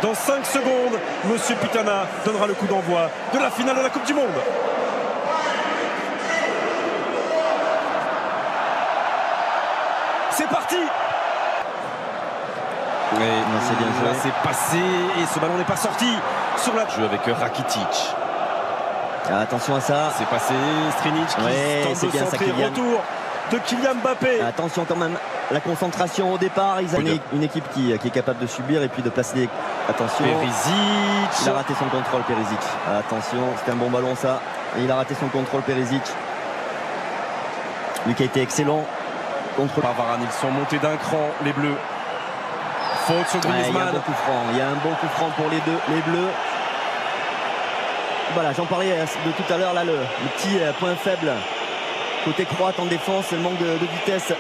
Dans 5 secondes, Monsieur Pitana donnera le coup d'envoi de la finale de la Coupe du Monde. C'est parti. Oui, c'est bien joué. C'est passé et ce ballon n'est pas sorti sur la jeu avec Rakitic. Attention à ça. C'est passé, Strinic qui tente de centrer, retour de Kylian Mbappé. Attention quand même, la concentration au départ. Ils ont une équipe qui est capable de subir et puis de placer des... Attention. Perisic. Il a raté son contrôle, Perisic. Attention, c'était un bon ballon ça. Et il a raté son contrôle, Perisic. Lui qui a été excellent. Contre Varane, ils sont montés d'un cran, les Bleus. Faute sur Griezmann. Il y a un bon coup franc. Il y a un bon coup franc pour les Bleus. Voilà, j'en parlais de tout à l'heure, là, le petit point faible côté croate en défense, le manque de vitesse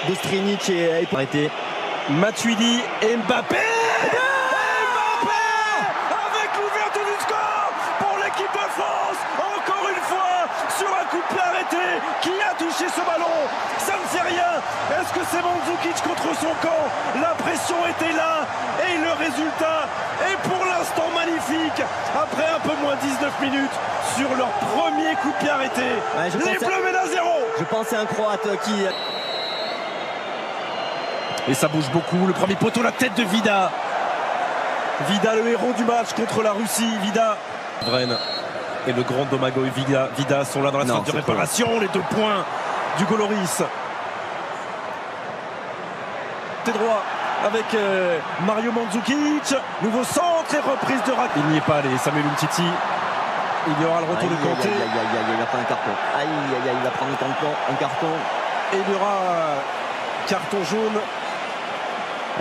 de Strinic et pour arrêter. Matuidi et Mbappé. Avec l'ouverture du score pour l'équipe de France. Encore une fois, sur un coup de pied arrêté, qui a touché ce ballon? Ça ne fait rien. Est-ce que c'est Mandzukic contre son camp? La pression était là et le résultat est pour l'instant magnifique. Après un peu moins de 19 minutes sur leur premier coup de pied arrêté. Ouais, les Bleus mènent à 0. Je pense à un Croate qui... Et ça bouge beaucoup. Le premier poteau, la tête de Vida. Vida, le héros du match contre la Russie. Vida. Vren et le grand Domagoj Vida sont là dans la phase de réparation. Les 2 points du Goloris. Côté droit avec Mario Mandzukic. Nouveau centre et reprise de Rakitic. Il n'y est pas allé. Samuel Umtiti. Il y aura le retour de Kanté. Il va prendre un carton. Il va prendre un carton. Et il y aura carton jaune.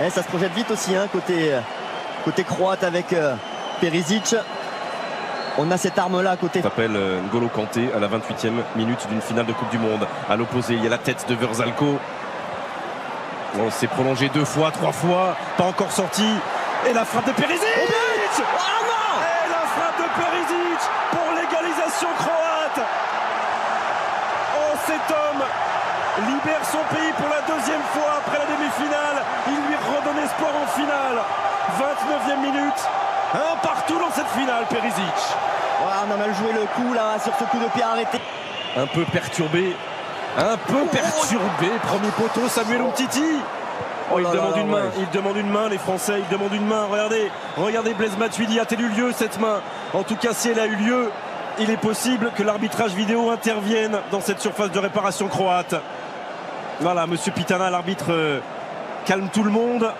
Et ça se projette vite aussi, hein, côté croate avec Perisic. On a cette arme-là côté. Ça s'appelle N'Golo Kanté à la 28e minute d'une finale de Coupe du Monde. À l'opposé, il y a la tête de Verzalco. On s'est prolongé 2 fois, 3 fois. Pas encore sorti. Et la frappe de Perisic. Oh non! Et la frappe de Perisic pour l'égalisation croate. Oh, cet homme libère son pays pour la 2e fois après la demi-finale. Il lui redonne espoir en finale. 29e minute. Un partout dans cette finale, Perisic. Ouais, on a mal joué le coup là sur ce coup de pied arrêté. Un peu perturbé. Premier poteau, Samuel Umtiti. Oh, il demande une main. Ouais. Il demande une main, les Français. Il demande une main. Regardez Blaise Matuidi. A-t-elle eu lieu cette main? En tout cas, si elle a eu lieu, il est possible que l'arbitrage vidéo intervienne dans cette surface de réparation croate. Voilà, Monsieur Pitana, l'arbitre, calme tout le monde.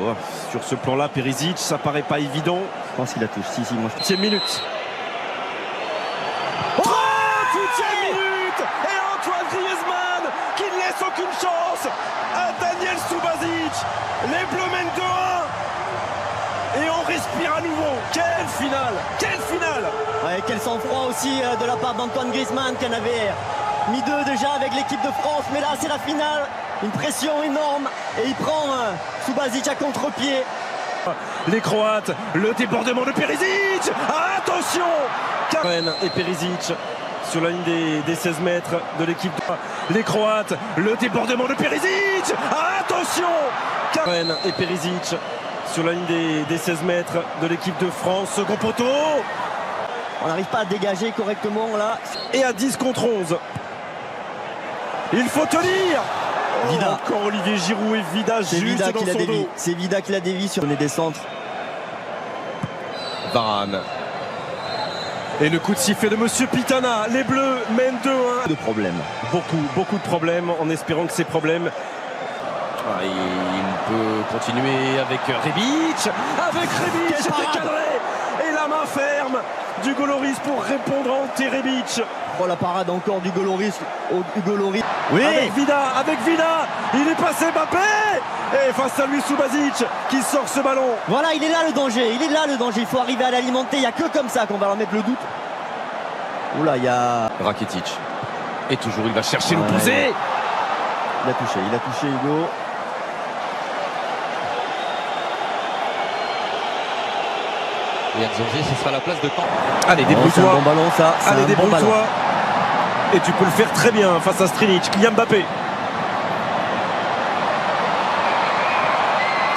Oh, sur ce plan-là, Perisic, ça paraît pas évident. Je pense qu'il la touche. Si, moi. 30e minute. 38e minute. Et Antoine Griezmann qui ne laisse aucune chance à Daniel Subasic. Les Bleus mènent 2-1. Et on respire à nouveau. Quelle finale! Quelle finale! Ouais, quel sang-froid aussi de la part d'Antoine Griezmann qui en avait mis 2 déjà avec l'équipe de France. Mais là, c'est la finale. Une pression énorme. Et il prend Subasic à contre-pied. Les Croates, le débordement de Perisic. Attention! Karen et Perisic sur la ligne des 16 mètres de l'équipe. Les Croates, le débordement de Perisic. Attention! Karen et Perisic sur la ligne des 16 mètres de l'équipe de France. Second poteau. On n'arrive pas à dégager correctement là. Et à 10 contre 11. Il faut tenir. Vida. Encore Olivier Giroud et Vida juste dans son dos. C'est Vida qui l'a dévié sur les descentes. Varane. Et le coup de sifflet de Monsieur Pitana. Les Bleus mènent 2-1. De problèmes. Beaucoup de problèmes, en espérant que ces problèmes... il peut continuer avec Rebic. C'était cadré. Et la main ferme du Goloris pour répondre à Ante Rebic. Oh, la parade encore du Goloris. Oui. Avec Vida, il est passé Mbappé. Et face à lui Subasic qui sort ce ballon. Voilà, il est là le danger. Il faut arriver à l'alimenter. Il n'y a que comme ça qu'on va leur mettre le doute. Oula, il y a Rakitic. Et toujours il va chercher l'opposé. Il a touché Hugo. Et Nzonzi, ce sera la place de Caen. Allez, débrouille-toi. C'est un bon ballon ça. Allez, débrouille-toi. Et tu peux le faire très bien face à Strinic. Kylian Mbappé.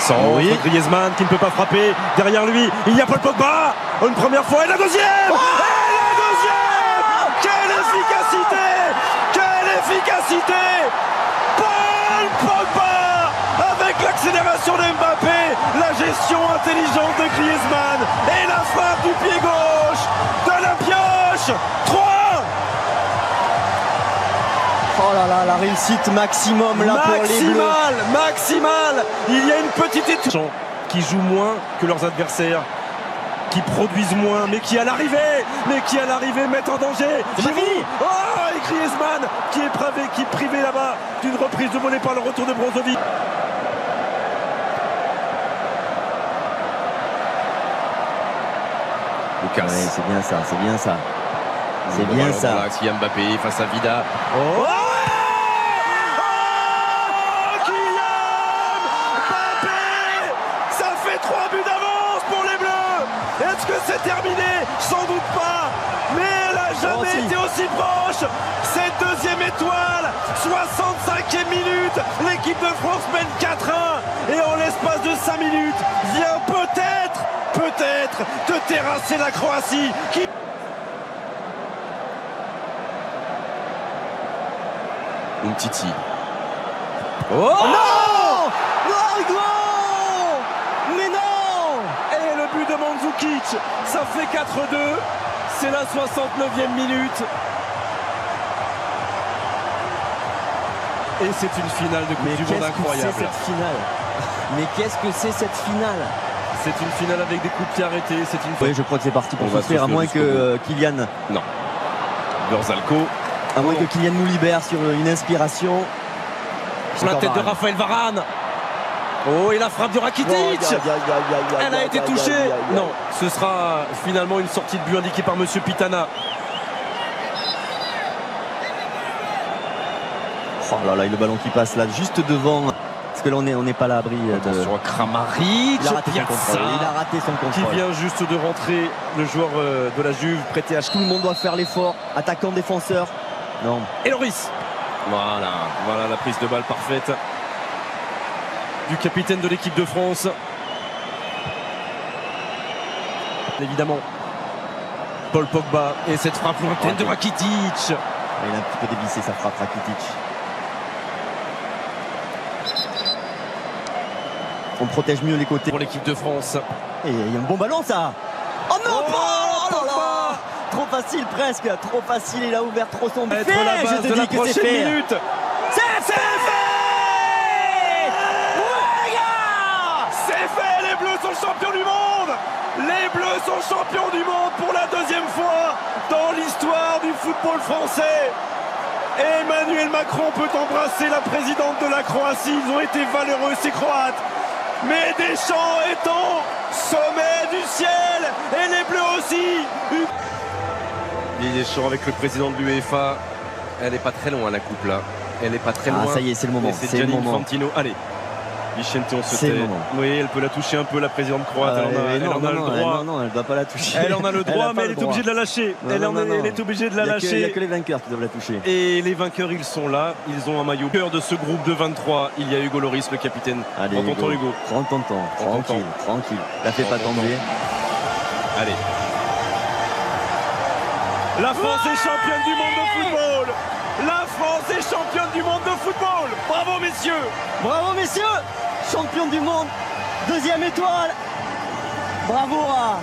Centre, Oui. Griezmann qui ne peut pas frapper. Derrière lui, il y a Paul Pogba. Une première fois et la deuxième. Et la deuxième. Quelle efficacité. Quelle efficacité. Paul Pogba avec l'accélération de Mbappé, la gestion intelligente de Griezmann et la frappe du pied gauche de la pioche. 3. Oh là là, la réussite maximum là pour les Bleus. Maximal. Il y a une petite étoile qui jouent moins que leurs adversaires, qui produisent moins, mais qui à l'arrivée mettent en danger. C'est pas fini. Oh, et Griezmann qui est privé là-bas d'une reprise de volée par le retour de Brozovic. Lucas. Ouais, c'est bien ça, c'est bien ça. C'est bien ça. Kylian Mbappé face à Vida. Oh, Kylian Mbappé. Ça fait 3 buts d'avance pour les Bleus. Est-ce que c'est terminé? Sans doute pas. Mais elle n'a jamais été aussi proche. Cette deuxième étoile, 65e minute. L'équipe de France mène 4-1. Et en l'espace de 5 minutes, vient peut-être de terrasser la Croatie. Umtiti. Oh, Non! Non! Mais non! Et le but de Mandzukic, ça fait 4-2. C'est la 69e minute. Et c'est une finale de Coupe du Monde incroyable. C'est cette finale. Mais qu'est-ce que c'est cette finale? C'est une finale avec des coups de pied arrêtés. C'est une Oui, je crois que c'est parti pour On va souffrir, à souffler moins jusqu'au que Kylian, Non. Berzalco. à moins que Kylian nous libère sur une inspiration. La tête de Raphaël Varane. Oh, et la frappe de Rakitic. Elle a été touchée. Non, ce sera finalement une sortie de but indiquée par Monsieur Pitana. Oh là là, et le ballon qui passe là, juste devant. Parce que là, on n'est pas à l'abri de. Attention à Kramaric. Il a raté son contrôle. Il a raté son Qui contrôle. vient juste de rentrer, le joueur de la Juve, prêté à Tout le monde doit faire l'effort. Attaquant, défenseur. Non. Et Loris. Voilà la prise de balle parfaite du capitaine de l'équipe de France. Évidemment, Paul Pogba et cette frappe lointaine de Rakitic. Il a un petit peu dévissé sa frappe, Rakitic. On protège mieux les côtés. Pour l'équipe de France. Et il y a un bon ballon, ça. Oh non! Oh, Oh là là! Pogba. Trop facile, presque. Trop facile. Il a ouvert trop son but. Être la base Je de te la dis que c'est prochaine fait. minute. C'est fait! Ouais, gars! C'est fait, les Bleus sont champions du monde. Les Bleus sont champions du monde pour la deuxième fois dans l'histoire du football français. Et Emmanuel Macron peut embrasser la présidente de la Croatie. Ils ont été valeureux, ces Croates. Mais Deschamps est au sommet du ciel. Et les Bleus aussi. Deschamps avec le président de l'UEFA. Elle n'est pas très loin, la coupe là. Elle n'est pas très loin. Ah, ça y est, c'est le moment. Et c'est C'est le Gianni moment. Infantino. Allez. Vicente, on se C'est tait. le moment. Oui, elle peut la toucher un peu, la présidente croate. Elle en a le droit. Non, elle ne doit pas la toucher. Elle en a le droit, a pas mais elle le est droit. obligée de la lâcher. Non, Elle non, non. est obligée de la Il n'y a lâcher. que les vainqueurs qui doivent la toucher. Et les vainqueurs, ils sont là. Ils ont un maillot. Au cœur de ce groupe de 23, il y a Hugo Loris, le capitaine. Allez, Prends ton temps, Hugo. Prends ton temps. Prends ton Tranquille, tranquille. La fais Prends pas ton tomber. Allez. La France est championne du monde de football. La France est championne du monde de football. Bravo, messieurs. Bravo, messieurs! Champion du monde. Deuxième étoile. Bravo à